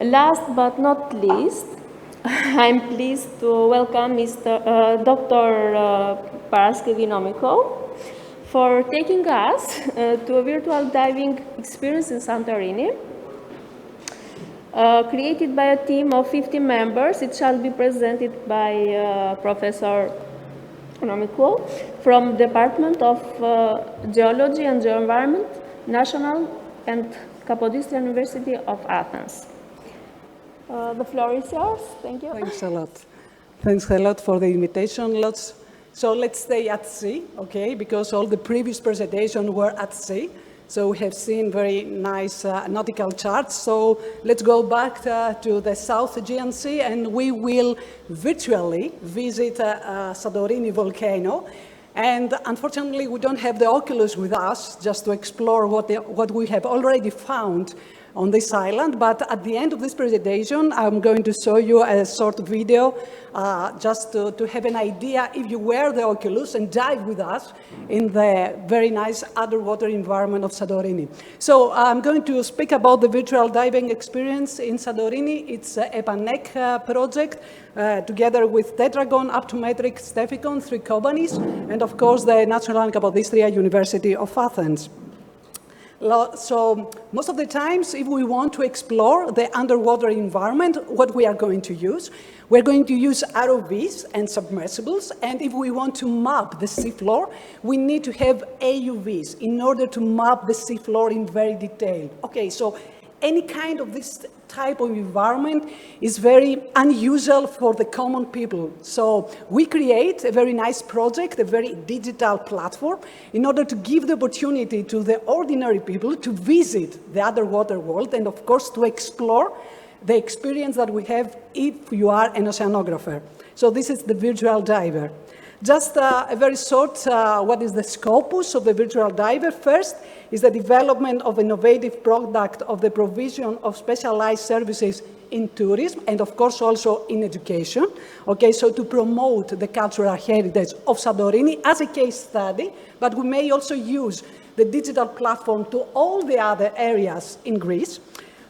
Last but not least, I'm pleased to welcome Dr. Paraskevi-Nomiko for taking us to a virtual diving experience in Santorini. Created by a team of 50 members, it shall be presented by Professor Nomiko from Department of Geology and Geoenvironment, National and Kapodistrian University of Athens. The floor is yours. Thank you. Thanks a lot. Thanks a lot for the invitation. So let's stay at sea, okay? Because all the previous presentations were at sea. So we have seen very nice nautical charts. So let's go back to the South Aegean Sea, and we will virtually visit Sadorini volcano. And unfortunately, we don't have the oculus with us just to explore what we have already found on this island, but at the end of this presentation, I'm going to show you a sort of video just to have an idea if you wear the oculus and dive with us in the very nice underwater environment of Sadorini. So I'm going to speak about the virtual diving experience in Sadorini. It's a EKBMM project together with Tetragon, Aptometric, Steficon, 3 companies, and of course the National and Kapodistrian University of Athens. So most of the times, if we want to explore the underwater environment, what we are going to use? We're going to use ROVs and submersibles, and if we want to map the seafloor, we need to have AUVs in order to map the seafloor in very detail. Okay, so any kind of this type of environment is very unusual for the common people. So we create a very nice project, a very digital platform, in order to give the opportunity to the ordinary people to visit the underwater world and, of course, to explore the experience that we have if you are an oceanographer. So this is the virtual diver. Just a very short, what is the scopus of the virtual diver? First is the development of innovative product of the provision of specialized services in tourism and of course also in education. Okay, so to promote the cultural heritage of Sadorini as a case study, but we may also use the digital platform to all the other areas in Greece.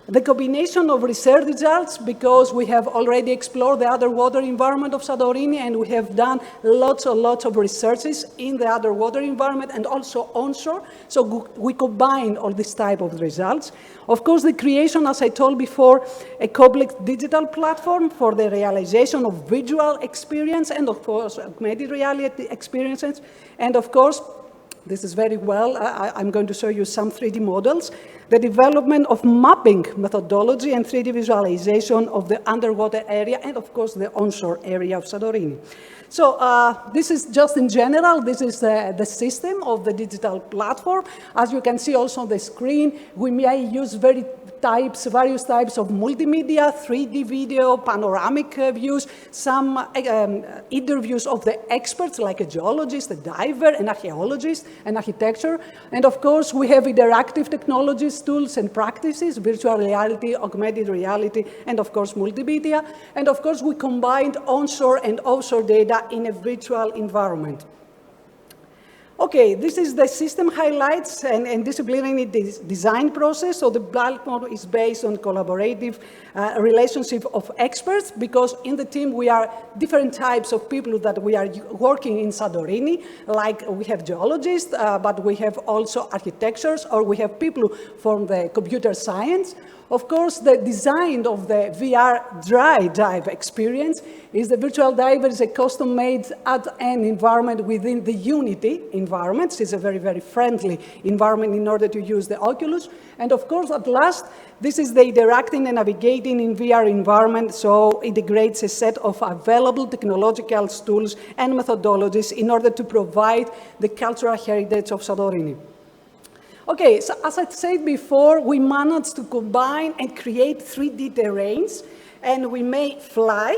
The combination of research results, because we have already explored the underwater environment of Sadorini and we have done lots of researches in the underwater environment and also onshore. So we combine all this type of results. Of course, the creation, as I told before, a complex digital platform for the realization of visual experience and of course augmented reality experiences. And of course, this is very well, I'm going to show you some 3D models. The development of mapping methodology and 3D visualization of the underwater area and of course the onshore area of Sadorini. So this is just in general, this is the system of the digital platform. As you can see also on the screen, we may use various types of multimedia, 3D video, panoramic views, some interviews of the experts like a geologist, a diver, an archaeologist, an architecture. And of course, we have interactive technologies, tools and practices, virtual reality, augmented reality, and of course, multimedia. And of course, we combined onshore and offshore data in a virtual environment. Okay, this is the system highlights and disciplinary design process. So the platform is based on collaborative relationship of experts, because in the team we are different types of people that we are working in Sadorini, like we have geologists, but we have also architectures, or we have people from the computer science. Of course, the design of the VR dry dive experience is the virtual diver is a custom-made at-end environment within the Unity environment. It's a very friendly environment in order to use the Oculus. And of course, at last, this is the interacting and navigating in VR environment, so it integrates a set of available technological tools and methodologies in order to provide the cultural heritage of Sadorini. Okay, so as I said before, we managed to combine and create 3D terrains, and we may fly,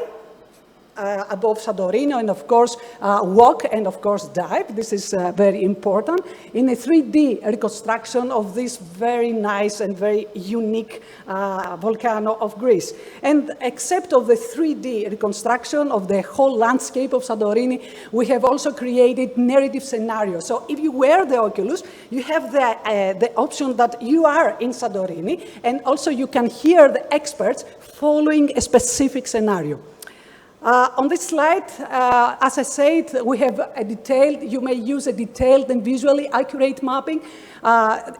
above Sadorini, and of course walk and of course dive. This is very important in a 3D reconstruction of this very nice and very unique volcano of Greece. And except of the 3D reconstruction of the whole landscape of Sadorini, we have also created narrative scenarios. So if you wear the Oculus, you have the option that you are in Sadorini, and also you can hear the experts following a specific scenario. On this slide, as I said, we have a detailed, you may use a detailed and visually accurate mapping.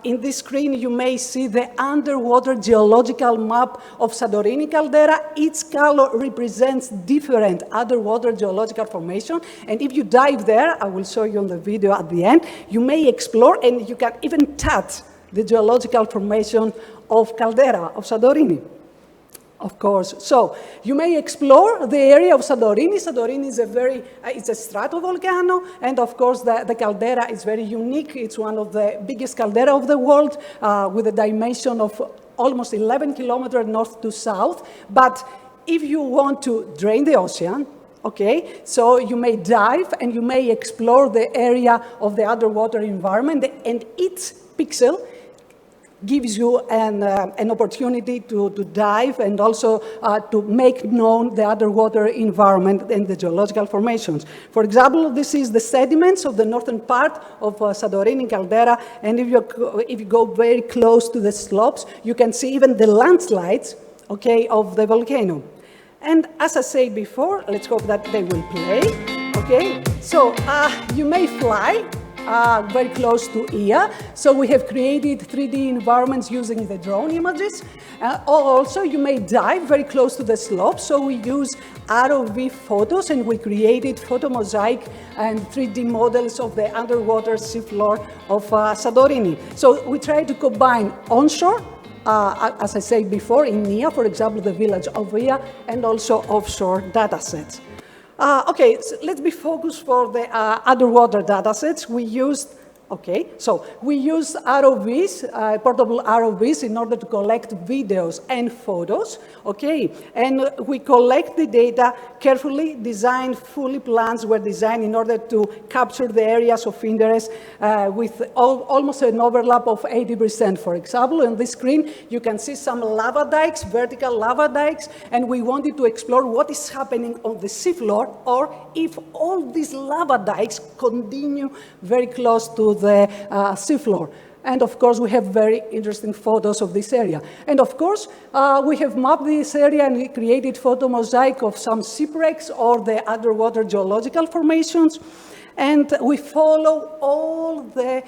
In this screen, you may see the underwater geological map of Sadorini caldera. Each color represents different underwater geological formation. And if you dive there, I will show you on the video at the end, you may explore and you can even touch the geological formation of caldera, of Sadorini. Of course. So you may explore the area of Sadorini. Sadorini is it's a stratovolcano, and of course the caldera is very unique. It's one of the biggest caldera of the world with a dimension of almost 11 kilometers north to south. But if you want to drain the ocean, okay, so you may dive and you may explore the area of the underwater environment, and each pixel gives you an opportunity to dive and also to make known the underwater environment and the geological formations. For example, this is the sediments of the northern part of Sadorini caldera, and if you go very close to the slopes, you can see even the landslides, okay, of the volcano. And as I said before, let's hope that they will play, okay? So you may fly very close to Ia. So we have created 3D environments using the drone images. Also, you may dive very close to the slope. So we use ROV photos, and we created photo mosaic and 3D models of the underwater seafloor of Sadorini. So we try to combine onshore, as I said before, in Ia, for example, the village of Ia, and also offshore datasets. Okay, so let's be focused for the underwater datasets. We used ROVs, portable ROVs, in order to collect videos and photos, okay? And we collect the data carefully, designed, fully plans were designed in order to capture the areas of interest with almost an overlap of 80%. For example, on this screen, you can see some lava dikes, vertical lava dikes, and we wanted to explore what is happening on the seafloor, or if all these lava dikes continue very close to the seafloor. And of course, we have very interesting photos of this area. And of course, we have mapped this area and we created photo mosaic of some shipwrecks or the underwater geological formations. And we follow all the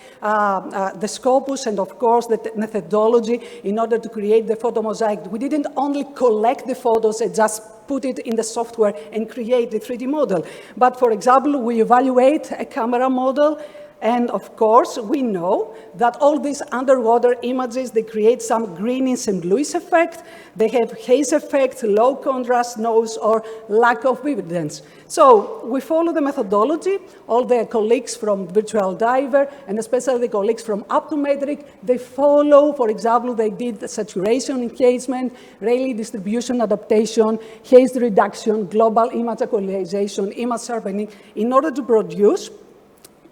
scopus and, of course, the methodology in order to create the photo mosaic. We didn't only collect the photos and just put it in the software and create the 3D model. But, for example, we evaluate a camera model. And of course, we know that all these underwater images, they create some green in St. Louis effect. They have haze effect, low contrast, noise, or lack of vividness. So we follow the methodology. All the colleagues from Virtual Diver, and especially the colleagues from Optometric, they follow, for example, they did the saturation encasement, Rayleigh distribution adaptation, haze reduction, global image equalization, image sharpening, in order to produce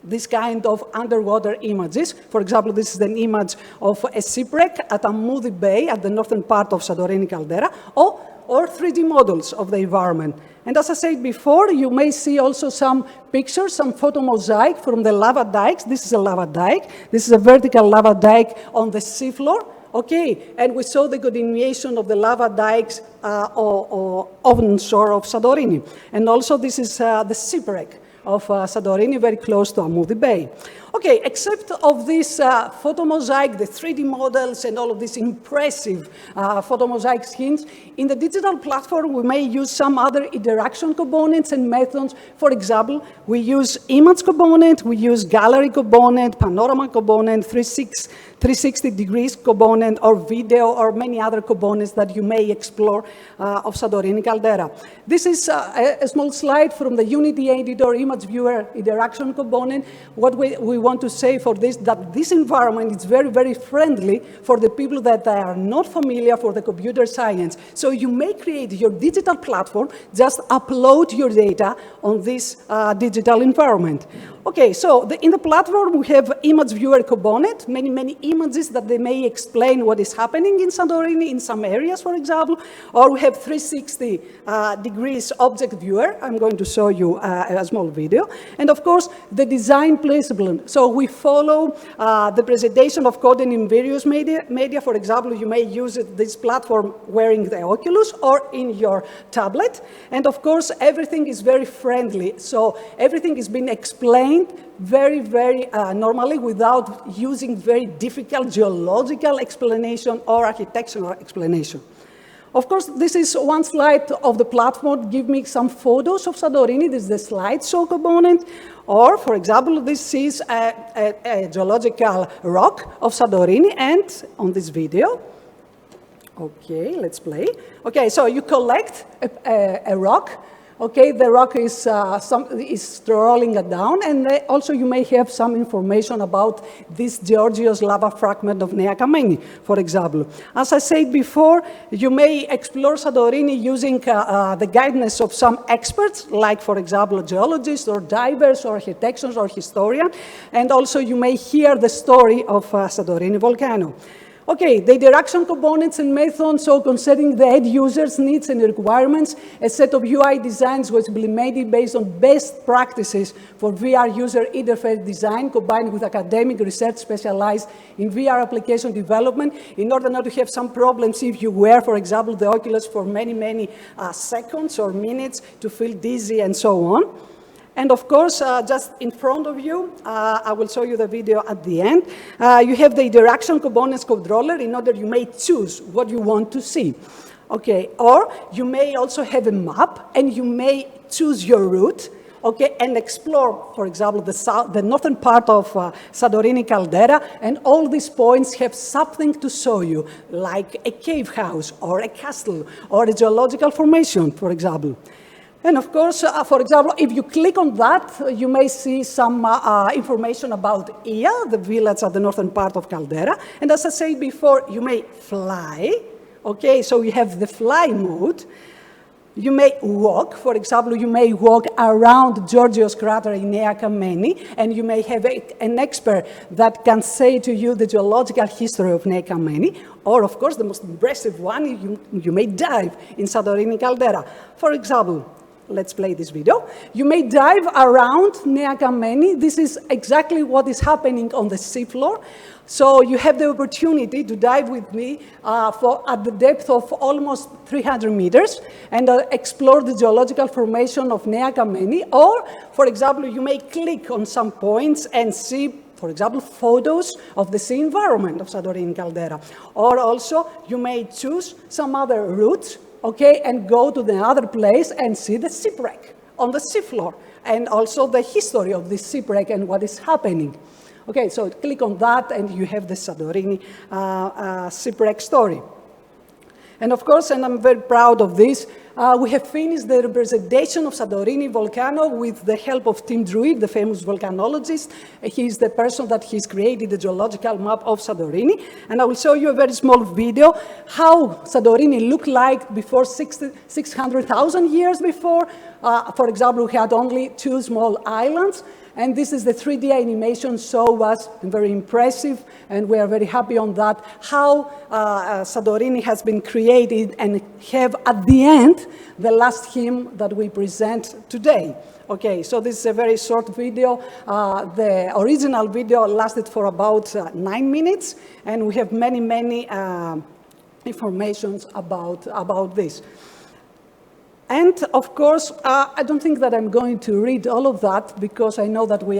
this kind of underwater images. For example, this is an image of a shipwreck at Amoudi Bay at the northern part of Sadorini caldera, or 3D models of the environment. And as I said before, you may see also some pictures, some photo mosaic from the lava dikes. This is a lava dike. This is a vertical lava dike on the seafloor. Okay, and we saw the continuation of the lava dikes onshore of Sadorini. And also this is the shipwreck of Sadorini, very close to Amoudi Bay. Okay, except of this photo mosaic, the 3D models, and all of these impressive photo mosaic schemes, in the digital platform, we may use some other interaction components and methods. For example, we use image component, we use gallery component, panorama component, 360 degrees component, or video, or many other components that you may explore of Sadorini caldera. This is a small slide from the Unity Editor image viewer interaction component. What we want to say for this, that this environment is very, very friendly for the people that are not familiar for the computer science. So you may create your digital platform, just upload your data on this digital environment. Okay, so in the platform, we have image viewer component, many images that they may explain what is happening in Sadorini in some areas, for example, or we have 360 degrees object viewer. I'm going to show you a small video. And of course, the design principle. So we follow the presentation of content in various media. For example, you may use this platform wearing the Oculus or in your tablet. And of course, everything is very friendly. So everything is being explained very, very normally without using very difficult geological explanation or architectural explanation. Of course, this is one slide of the platform. Give me some photos of Sadorini. This is the slideshow component. Or, for example, this is a geological rock of Sadorini. And on this video, okay, let's play. Okay, so you collect a rock. Okay, the rock is rolling it down, and also you may have some information about this Georgios lava fragment of Nea Kameni, for example. As I said before, you may explore Sadorini using the guidance of some experts, like, for example, geologists or divers or architects or historians, and also you may hear the story of Sadorini volcano. Okay, the interaction components and methods, so considering the end users' needs and requirements, a set of UI designs was implemented based on best practices for VR user interface design combined with academic research specialized in VR application development in order not to have some problems if you wear, for example, the Oculus for many seconds or minutes to feel dizzy and so on. And of course, just in front of you, I will show you the video at the end. You have the interaction components controller in order you may choose what you want to see. Okay, or you may also have a map and you may choose your route, okay, and explore, for example, the northern part of Sadorini caldera, and all these points have something to show you, like a cave house or a castle or a geological formation, for example. And of course, for example, if you click on that, you may see some information about Ia, the village at the northern part of Caldera. And as I said before, you may fly. Okay, so you have the fly mode. You may walk. For example, you may walk around Georgios crater in Nea Kameni, and you may have an expert that can say to you the geological history of Nea Kameni. Or, of course, the most impressive one, you may dive in Sadorini caldera. For example, let's play this video. You may dive around Nea Kameni. This is exactly what is happening on the seafloor. So you have the opportunity to dive with me at the depth of almost 300 meters and explore the geological formation of Nea Kameni. Or, for example, you may click on some points and see, for example, photos of the sea environment of Sadorini caldera. Or also, you may choose some other routes, okay, and go to the other place and see the shipwreck on the seafloor, and also the history of this shipwreck and what is happening. Okay, so click on that, and you have the Sadorini shipwreck story. And of course, and I'm very proud of this, we have finished the representation of Sadorini volcano with the help of Tim Druid, the famous volcanologist. He is the person that has created the geological map of Sadorini. And I will show you a very small video how Sadorini looked like before 600,000 years before. For example, we had only 2 small islands. And this is the 3D animation show us, very impressive, and we are very happy on that, how Sadorini has been created and have at the end the last hymn that we present today. Okay, so this is a very short video. The original video lasted for about 9 minutes, and we have many informations about this. And of course, I don't think that I'm going to read all of that because I know that we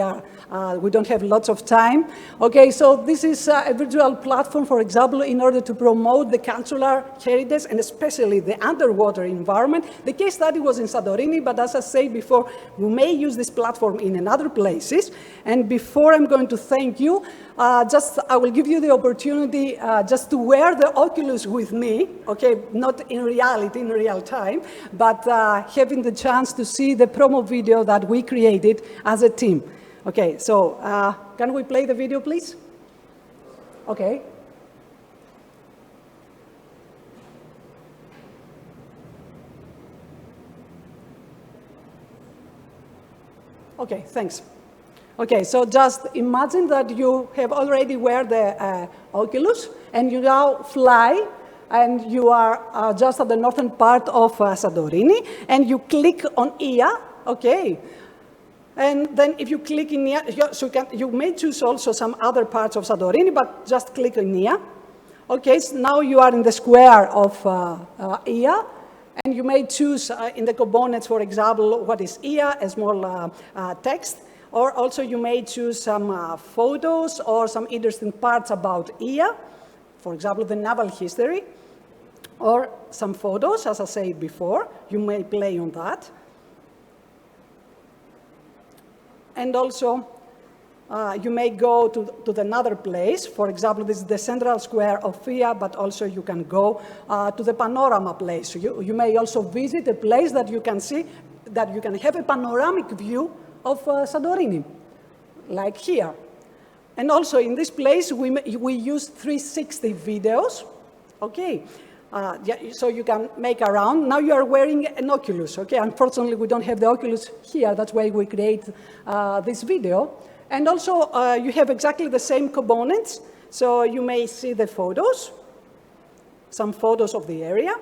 don't have lots of time. Okay, so this is a virtual platform, for example, in order to promote the cultural heritage and especially the underwater environment. The case study was in Sadorini, but as I said before, we may use this platform in other places. And before I'm going to thank you, I will give you the opportunity just to wear the Oculus with me, okay, not in reality, in real time, but having the chance to see the promo video that we created as a team. Okay, so can we play the video, please? Okay. Okay, thanks. Okay, so just imagine that you have already wear the Oculus and you now fly and you are just at the northern part of Sadorini and you click on Ia, okay. And then if you click in Ia, you may choose also some other parts of Sadorini, but just click on Ia. Okay, so now you are in the square of Ia. And you may choose in the components, for example, what is Ia, a small text, or also you may choose some photos or some interesting parts about Ia, for example, the naval history, or some photos, as I said before. You may play on that. And also, you may go to another place. For example, this is the central square of Ia, but also you can go to the panorama place. You may also visit a place that you can see, that you can have a panoramic view of Sadorini, like here. And also in this place, we use 360 videos, okay? So you can make around. Now you are wearing an Oculus, okay? Unfortunately, we don't have the Oculus here. That's why we create this video. And also, you have exactly the same components. So you may see the photos, some photos of the area.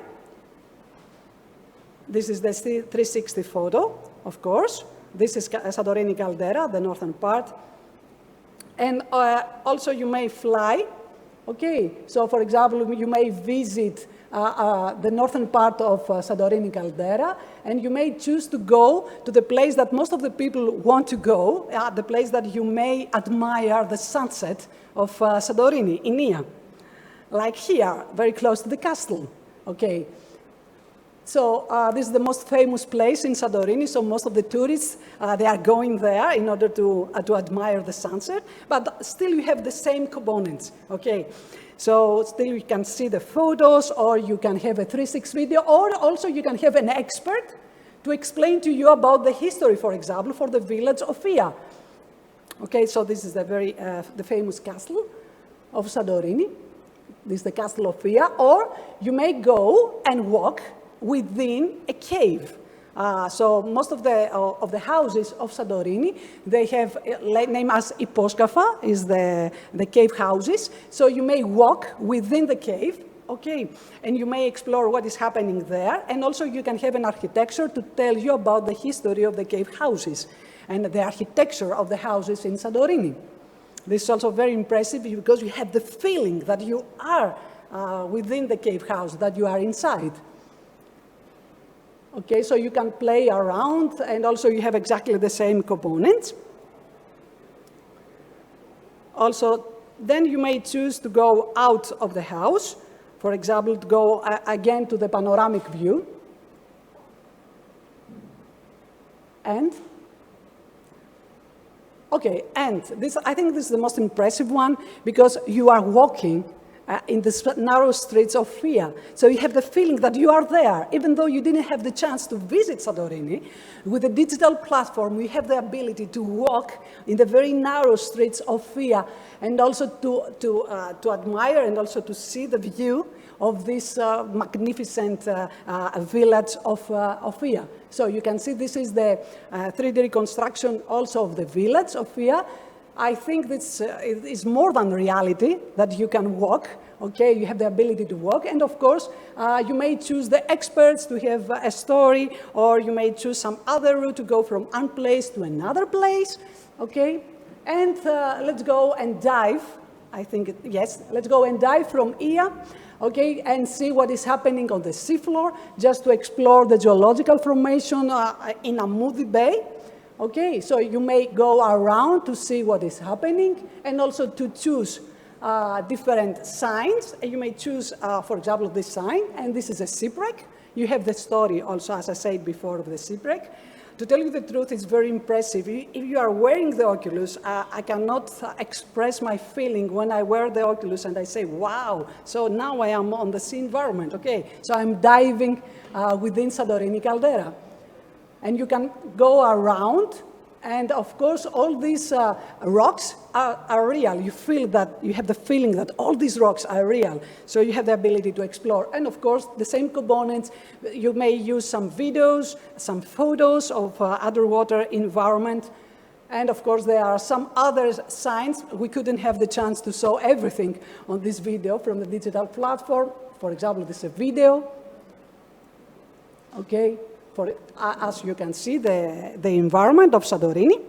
This is the 360 photo, of course. This is Sadorini caldera, the northern part. And also, you may fly. Okay, so for example, you may visit the northern part of Sadorini caldera, and you may choose to go to the place that most of the people want to go, the place that you may admire the sunset of Sadorini, in Ia. Like here, very close to the castle, okay? So this is the most famous place in Sadorini, so most of the tourists, they are going there in order to admire the sunset, but still you have the same components, okay? So still you can see the photos, or you can have a 360 video, or also you can have an expert to explain to you about the history, for example, for the village of Ia. Okay, so this is the famous castle of Sadorini. This is the castle of Ia, or you may go and walk within a cave. So most of the houses of Sadorini, they have name as Hyposkafa, is the cave houses. So you may walk within the cave, okay, and you may explore what is happening there. And also you can have an architecture to tell you about the history of the cave houses and the architecture of the houses in Sadorini. This is also very impressive because you have the feeling that you are within the cave house, that you are inside. Okay, so you can play around, and also you have exactly the same components. Also, then you may choose to go out of the house, for example, to go again to the panoramic view. And, okay, and this, I think this is the most impressive one, because you are walking in the narrow streets of Ia. So you have the feeling that you are there, even though you didn't have the chance to visit Sadorini. With a digital platform, we have the ability to walk in the very narrow streets of Ia, and also to admire and also to see the view of this magnificent village of Ia. So you can see this is the 3D reconstruction also of the village of Ia. I think this is more than reality, that you can walk, okay? You have the ability to walk, and of course, you may choose the experts to have a story, or you may choose some other route to go from one place to another place, okay? And let's go and dive, I think, yes, let's go and dive from Ia, okay, and see what is happening on the seafloor, just to explore the geological formation in Amoudi Bay. Okay, so you may go around to see what is happening, and also to choose different signs. You may choose, for example, this sign, and this is a shipwreck. You have the story also, as I said before, of the shipwreck. To tell you the truth, it's very impressive. If you are wearing the Oculus, I cannot express my feeling when I wear the Oculus and I say, wow, so now I am on the sea environment, okay? So I'm diving within Sadorini caldera. And you can go around And of course, all these rocks are real. You feel that, you have the feeling that all these rocks are real. So you have the ability to explore. And of course, the same components, you may use some videos, some photos of underwater environment. And of course, there are some other signs. We couldn't have the chance to show everything on this video from the digital platform. For example, this is a video. Okay. As you can see, the environment of Sadorini.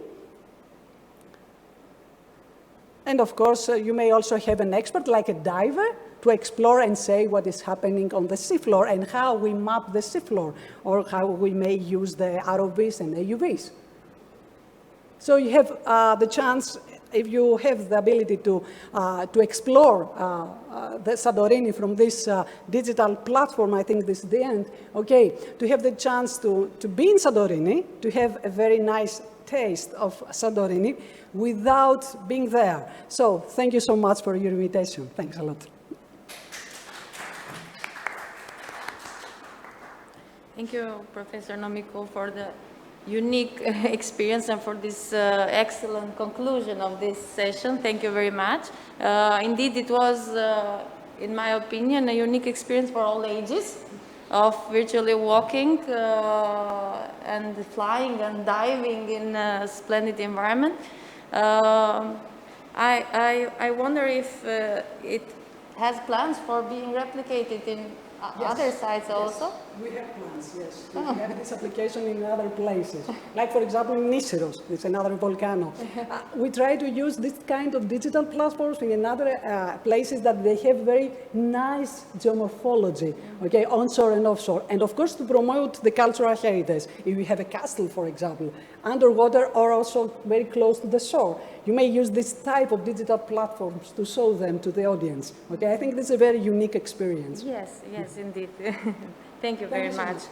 And of course, you may also have an expert, like a diver, to explore and say what is happening on the seafloor and how we map the seafloor, or how we may use the ROVs and AUVs. So you have the chance, if you have the ability to explore the Sadorini from this digital platform, I think this is the end, okay, to have the chance to be in Sadorini, to have a very nice taste of Sadorini without being there. So thank you so much for your invitation. Thanks a lot. Thank you, Professor Nomiko, for the unique experience and for this excellent conclusion of this session. Thank you very much. Indeed, it was, in my opinion, a unique experience for all ages of virtually walking and flying and diving in a splendid environment. I wonder if it has plans for being replicated in other sites also? We have plans, yes. We have this application in other places. Like, for example, in Niceros, it's another volcano. We try to use this kind of digital platforms in other places that they have very nice geomorphology, okay, onshore and offshore. And of course, to promote the cultural heritage. If you have a castle, for example, underwater or also very close to the shore, you may use this type of digital platforms to show them to the audience. Okay, I think this is a very unique experience. Yes, yes, indeed. Thank you very much.